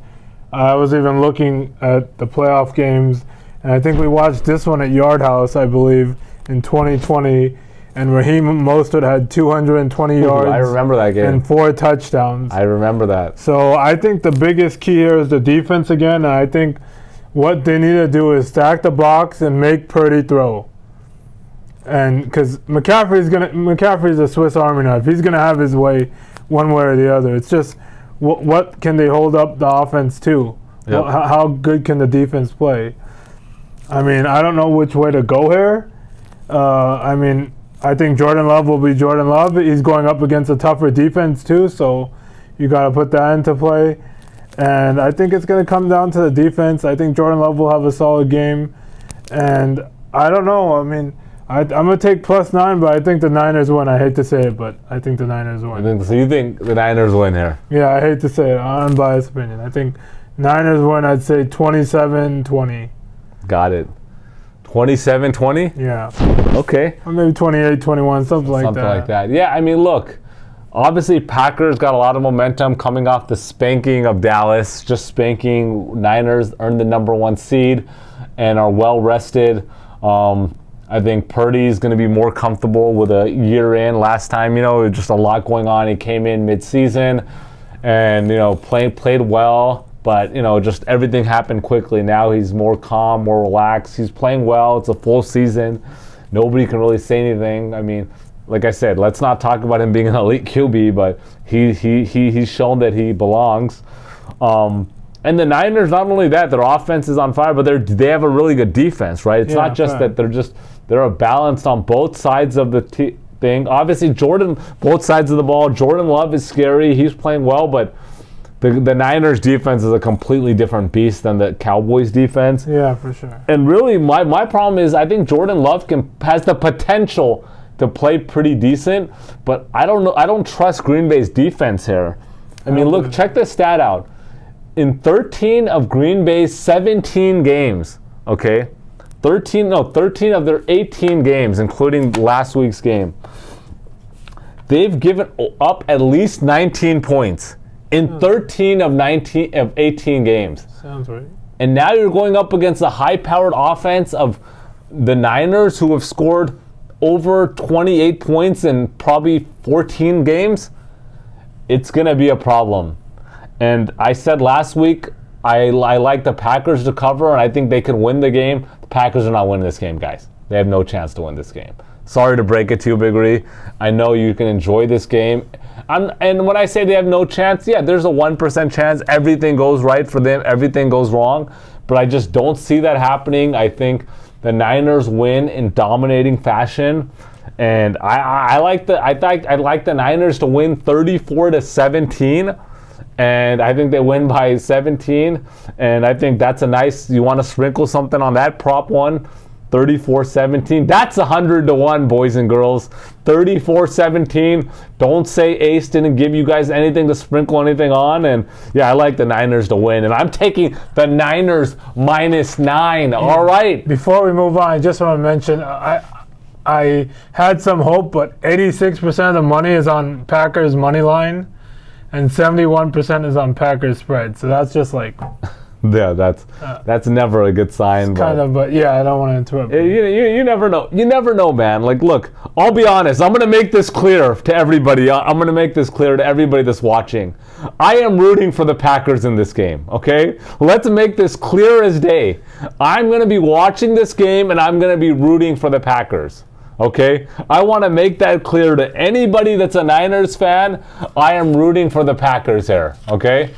I was even looking at the playoff games, and I think we watched this one at Yard House, I believe, in 2020, and Raheem Mostert had 220 yards. I remember that game. And 4 touchdowns. I remember that. So I think the biggest key here is the defense again, and I think what they need to do is stack the box and make Purdy throw. And because McCaffrey's a Swiss Army knife. He's gonna have his way, one way or the other. It's just what can they hold up the offense to? Yep. How good can the defense play? I mean, I don't know which way to go here. I mean, I think Jordan Love will be Jordan Love. He's going up against a tougher defense too, so you got to put that into play. And I think it's going to come down to the defense. I think Jordan Love will have a solid game. And I don't know. I mean, I'm going to take +9, but I think the Niners win. I hate to say it, but I think the Niners win. So you think the Niners win here? Yeah, I hate to say it. Unbiased opinion. I think Niners win, I'd say 27-20. Got it. 27-20? Yeah. Okay. Or maybe 28-21, something like that. Something like that. Yeah, I mean, look. Obviously, Packers got a lot of momentum coming off the spanking of Dallas. Just spanking. Niners earned the number 1 seed and are well rested. I think Purdy's going to be more comfortable with a year in. Last time, just a lot going on. He came in mid-season and, played well. But, just everything happened quickly. Now he's more calm, more relaxed. He's playing well. It's a full season. Nobody can really say anything. I mean, like I said, let's not talk about him being an elite QB, but he's shown that he belongs. And the Niners, not only that, their offense is on fire, but they have a really good defense, right? It's not just that they're balanced on both sides of the thing. Obviously, both sides of the ball. Jordan Love is scary. He's playing well, but the Niners defense is a completely different beast than the Cowboys defense. Yeah, for sure. And really, my problem is I think Jordan Love has the potential to play pretty decent, but I don't know. I don't trust Green Bay's defense here. I mean, look, check this stat out. In 13 of Green Bay's 17 games, okay, 13 of their 18 games, including last week's game, they've given up at least 19 points in 13 of 18 games. Sounds right. And now you're going up against the high-powered offense of the Niners, who have scored over 28 points in probably 14 games. It's going to be a problem. And I said last week I like the Packers to cover, and I think they can win the game. The Packers are not winning this game, guys. They have no chance to win this game. Sorry to break it to you, Big Ree. I know you can enjoy this game. And when I say they have no chance, yeah, there's a 1% chance everything goes right for them, everything goes wrong. but I just don't see that happening. I think the Niners win in dominating fashion, and I like the Niners to win 34-17. And I think they win by 17. And I think that's a nice, you want to sprinkle something on that prop one, 34-17. That's 100-1, boys and girls. 34-17. Don't say Ace didn't give you guys anything to sprinkle anything on. And yeah, I like the Niners to win. And I'm taking the Niners -9. All right. Before we move on, I just want to mention, I had some hope, but 86% of the money is on Packers money line. And 71% is on Packers spread. So that's just like... Yeah, that's never a good sign. But yeah, I don't want to interrupt. You never know. You never know, man. Like, look, I'll be honest. I'm going to make this clear to everybody. I'm going to make this clear to everybody that's watching. I am rooting for the Packers in this game, okay? Let's make this clear as day. I'm going to be watching this game, and I'm going to be rooting for the Packers. Okay, I want to make that clear to anybody that's a Niners fan. I am rooting for the Packers here. Okay,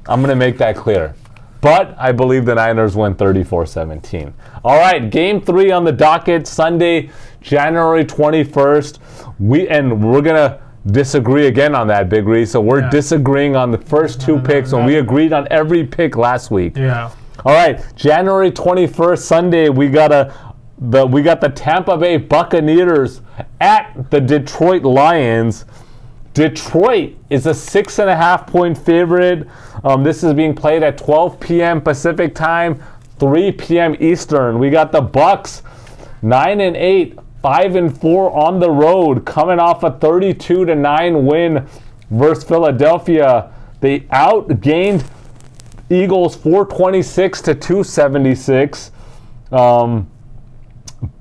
I'm going to make that clear. But I believe the Niners win 34-17. All right, game 3 on the docket, Sunday, January 21st. We're going to disagree again on that, Big Ree. So we're disagreeing on the first two picks, and we agreed on every pick last week. Yeah. All right, January 21st, Sunday, we got the Tampa Bay Buccaneers at the Detroit Lions. Detroit is a 6.5 point favorite. This is being played at 12 p.m. Pacific time, 3 p.m. Eastern. We got the Bucs 9-8, 5-4 on the road, coming off a 32-9 win versus Philadelphia. They outgained Eagles 426-276.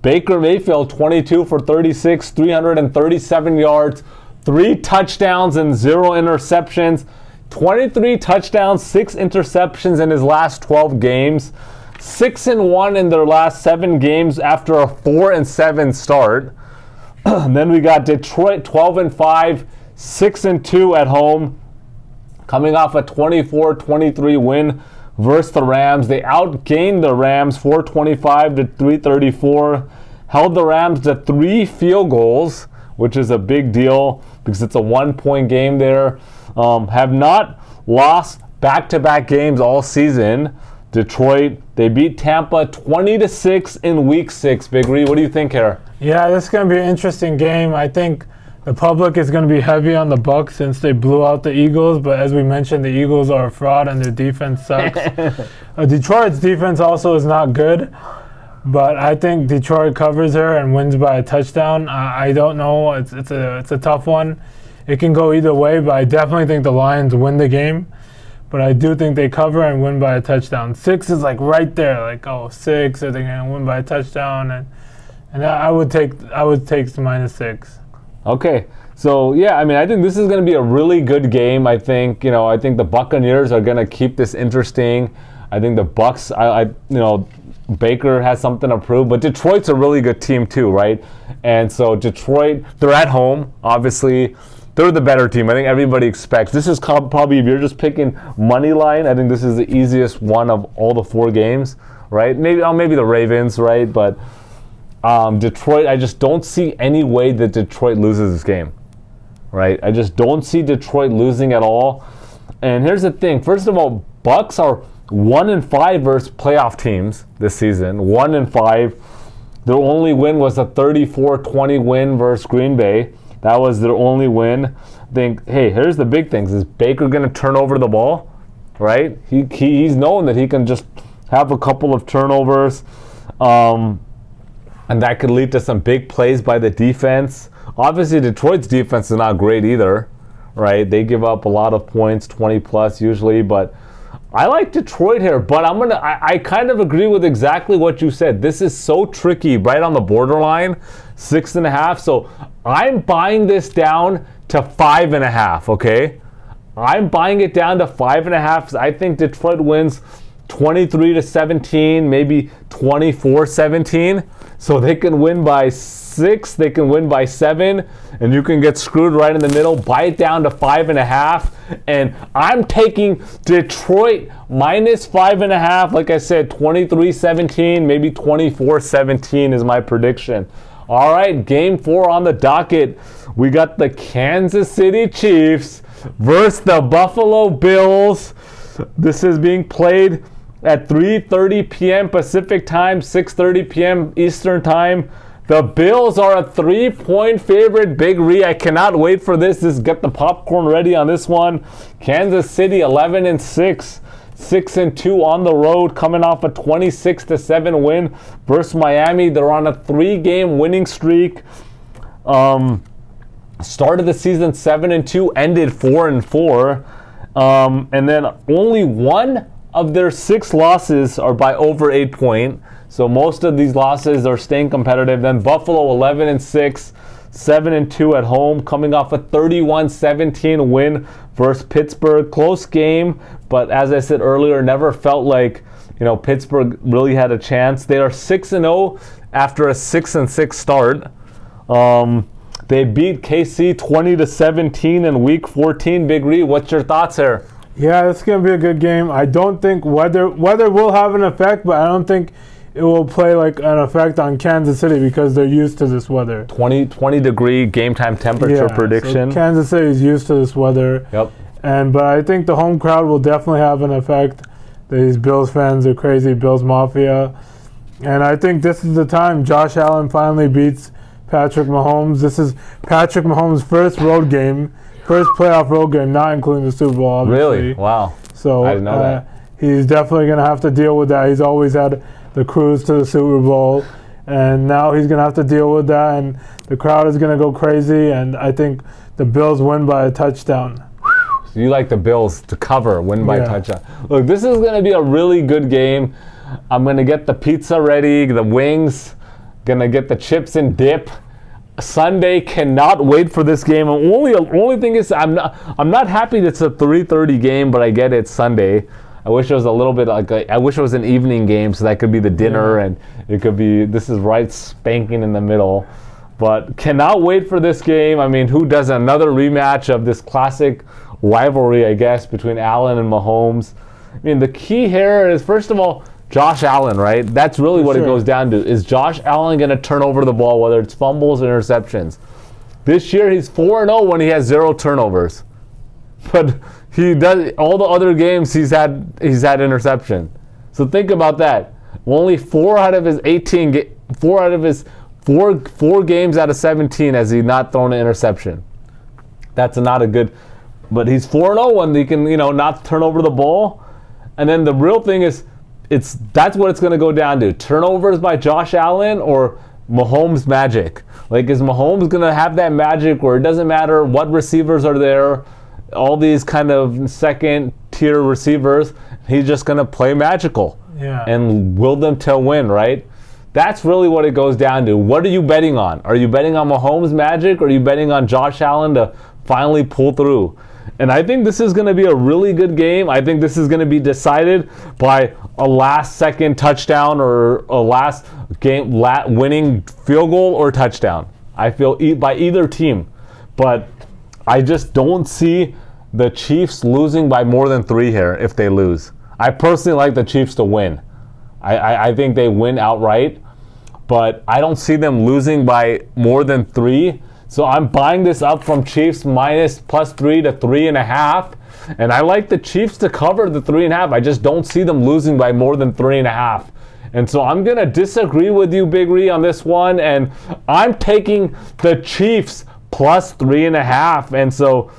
Baker Mayfield, 22 for 36, 337 yards, 3 touchdowns and 0 interceptions. 23 touchdowns, 6 interceptions in his last 12 games. 6-1 in their last 7 games after a 4-7 start. Then we got Detroit, 12-5, 6-2 at home, coming off a 24-23 win versus the Rams. They outgained the Rams 425-334, held the Rams to 3 field goals, which is a big deal because it's a 1-point game there. Have not lost back-to-back games all season. Detroit, they beat Tampa 20-6 in Week 6. Big Ree, what do you think here? Yeah, this is going to be an interesting game. I think the public is going to be heavy on the Bucs since they blew out the Eagles, but as we mentioned, the Eagles are a fraud and their defense sucks. Detroit's defense also is not good, but I think Detroit covers her and wins by a touchdown. I don't know. It's a tough one. It can go either way, but I definitely think the Lions win the game. But I do think they cover and win by a touchdown. 6 is like right there, like 6. Are they going to win by a touchdown? And I would take the -6. Okay, so yeah, I mean, I think this is going to be a really good game. I think the Buccaneers are going to keep this interesting. I think the Bucs, Baker has something to prove, but Detroit's a really good team too, right? And so Detroit, they're at home, obviously. They're the better team. I think everybody expects. This is probably, if you're just picking money line, I think this is the easiest one of all the 4 games, right? Maybe the Ravens, right? But Detroit, I just don't see any way that Detroit loses this game, right? I just don't see Detroit losing at all. And here's the thing. First of all, Bucs are 1-5 versus playoff teams this season. 1-5. Their only win was a 34-20 win versus Green Bay. That was their only win. I think, hey, here's the big things. Is Baker going to turn over the ball, right? He's known that he can just have a couple of turnovers. And that could lead to some big plays by the defense. Obviously, Detroit's defense is not great either, right? They give up a lot of points, 20+ usually, but I like Detroit here, but I kind of agree with exactly what you said. This is so tricky, right on the borderline, 6.5. So I'm buying this down to 5.5, okay? I'm buying it down to 5.5. I think Detroit wins 23-17, maybe 24-17. So they can win by 6, they can win by 7, and you can get screwed right in the middle. Buy it down to 5.5, and I'm taking Detroit minus 5.5. Like I said, 23-17, maybe 24-17 is my prediction. All right, game 4 on the docket. We got the Kansas City Chiefs versus the Buffalo Bills. This is being played at 3:30 p.m. Pacific time, 6:30 p.m. Eastern time. The Bills are a 3-point favorite. Big Ree, I cannot wait for this. Just get the popcorn ready on this one. Kansas City 11-6, 6-2 on the road, coming off a 26-7 win versus Miami. They're on a 3-game winning streak. Started the season 7-2, ended 4-4, and then only one of their 6 losses are by over 8 points. So most of these losses are staying competitive. Then Buffalo 11-6, 7-2 at home, coming off a 31-17 win versus Pittsburgh. Close game, but as I said earlier, never felt like Pittsburgh really had a chance. They are 6-0 after a 6-6 start. They beat KC 20-17 in Week 14. Big Ree, what's your thoughts here? Yeah, it's going to be a good game. I don't think weather will have an effect, but I don't think it will play like an effect on Kansas City because they're used to this weather. 20 degree game time temperature prediction. So Kansas City is used to this weather. Yep. But I think the home crowd will definitely have an effect. These Bills fans are crazy, Bills Mafia. And I think this is the time Josh Allen finally beats Patrick Mahomes. This is Patrick Mahomes' first playoff road game, not including the Super Bowl, obviously. Really? Wow. So I didn't know that. He's definitely going to have to deal with that. He's always had the cruise to the Super Bowl, and now he's going to have to deal with that, and the crowd is going to go crazy, and I think the Bills win by a touchdown. So you like the Bills to win by touchdown. Look, this is going to be a really good game. I'm going to get the pizza ready, the wings, going to get the chips and dip. Sunday, cannot wait for this game. Only thing is, I'm not happy that it's a 3:30 game, but I get it's Sunday. I wish it was a little bit I wish it was an evening game so that could be the dinner and it could be. This is right spanking in the middle, but cannot wait for this game. I mean, who does another rematch of this classic rivalry, I guess, between Allen and Mahomes? I mean, the key here is, first of all, Josh Allen, right? That's really what it goes down to. Is Josh Allen going to turn over the ball, whether it's fumbles or interceptions? This year, he's 4-0 when he has 0 turnovers. But he does all the other games he's had interception. So think about that. Only 4 out of his 4 games out of 17 has he not thrown an interception. That's not a good. But he's 4-0 when he can not turn over the ball. And then the real thing is, that's what it's going to go down to. Turnovers by Josh Allen or Mahomes magic. Like, is Mahomes going to have that magic where it doesn't matter what receivers are there, all these kind of second-tier receivers, he's just going to play magical and will them to win, right? That's really what it goes down to. What are you betting on? Are you betting on Mahomes magic, or are you betting on Josh Allen to finally pull through? And I think this is going to be a really good game. I think this is going to be decided by a last-second touchdown or a last game winning field goal or touchdown. I feel by either team. But I just don't see the Chiefs losing by more than 3 here if they lose. I personally like the Chiefs to win. I think they win outright. But I don't see them losing by more than 3. So I'm buying this up from Chiefs minus +3 to 3.5. And I like the Chiefs to cover the 3.5. I just don't see them losing by more than 3.5. And so I'm going to disagree with you, Big Ree, on this one. And I'm taking the Chiefs +3.5. And so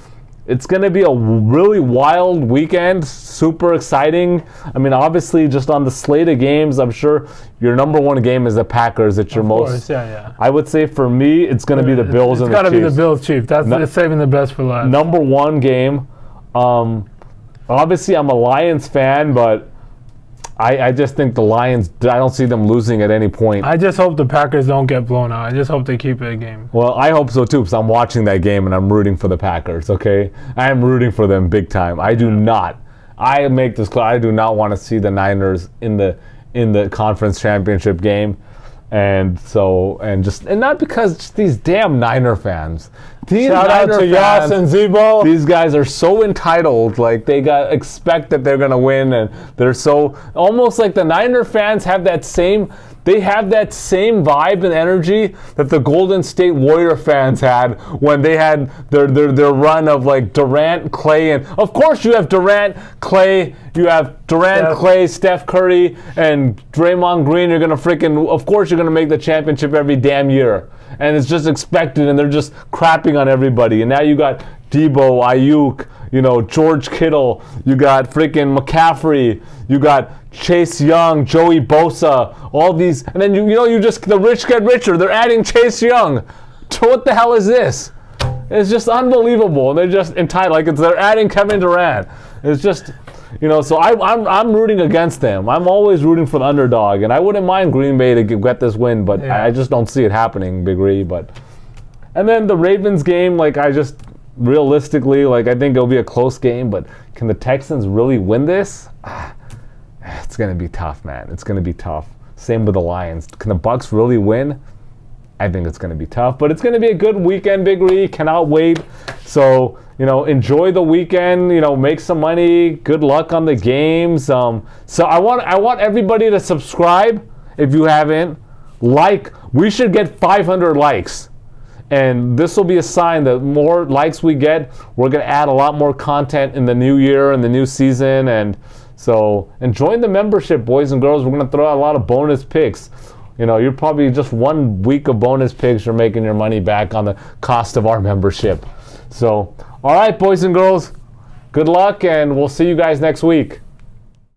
it's going to be a really wild weekend, super exciting. I mean, obviously, just on the slate of games, I'm sure your number one game is the Packers. It's your most. I would say for me, it's going to be the Bills and the Chiefs. It's got to be the Bills Chiefs. That's saving the best for last. Number one game. Obviously, I'm a Lions fan, but I just think the Lions, I don't see them losing at any point. I just hope the Packers don't get blown out. I just hope they keep it a game. Well, I hope so too, because I'm watching that game and I'm rooting for the Packers, okay? I am rooting for them big time. I do not. I make this clear. I do not want to see the Niners in the conference championship game. And not because just these damn Niner fans. These Shout out Niner to Yas fans, and Zebo. these guys are so entitled, like they expect that they're gonna win, and they're so almost like the Niner fans have that same vibe and energy that the Golden State Warrior fans had when they had their run of like Durant, Clay, and of course you have Durant, Clay, Clay, Steph Curry, and Draymond Green. Of course you're gonna make the championship every damn year. And it's just expected, and they're just crapping on everybody. And now you got Debo, Ayuk, George Kittle, you got freaking McCaffrey, you got Chase Young, Joey Bosa, all these, and then the rich get richer. They're adding Chase Young. So what the hell is this? It's just unbelievable, and they're just entitled. They're adding Kevin Durant. It's just. So I'm rooting against them. I'm always rooting for the underdog, and I wouldn't mind Green Bay to get this win, but I just don't see it happening, Big Ree. And then the Ravens game, realistically, I think it'll be a close game, but can the Texans really win this? It's going to be tough, man. It's going to be tough. Same with the Lions. Can the Bucs really win? I think it's going to be tough, but it's going to be a good weekend, Big Ree. Cannot wait. So, enjoy the weekend. Make some money. Good luck on the games. So I want everybody to subscribe if you haven't. We should get 500 likes, and this will be a sign that more likes we get, we're going to add a lot more content in the new year and the new season. And so, join the membership, boys and girls. We're going to throw out a lot of bonus picks. You're probably just 1 week of bonus picks. You're making your money back on the cost of our membership. So, all right, boys and girls, good luck, and we'll see you guys next week.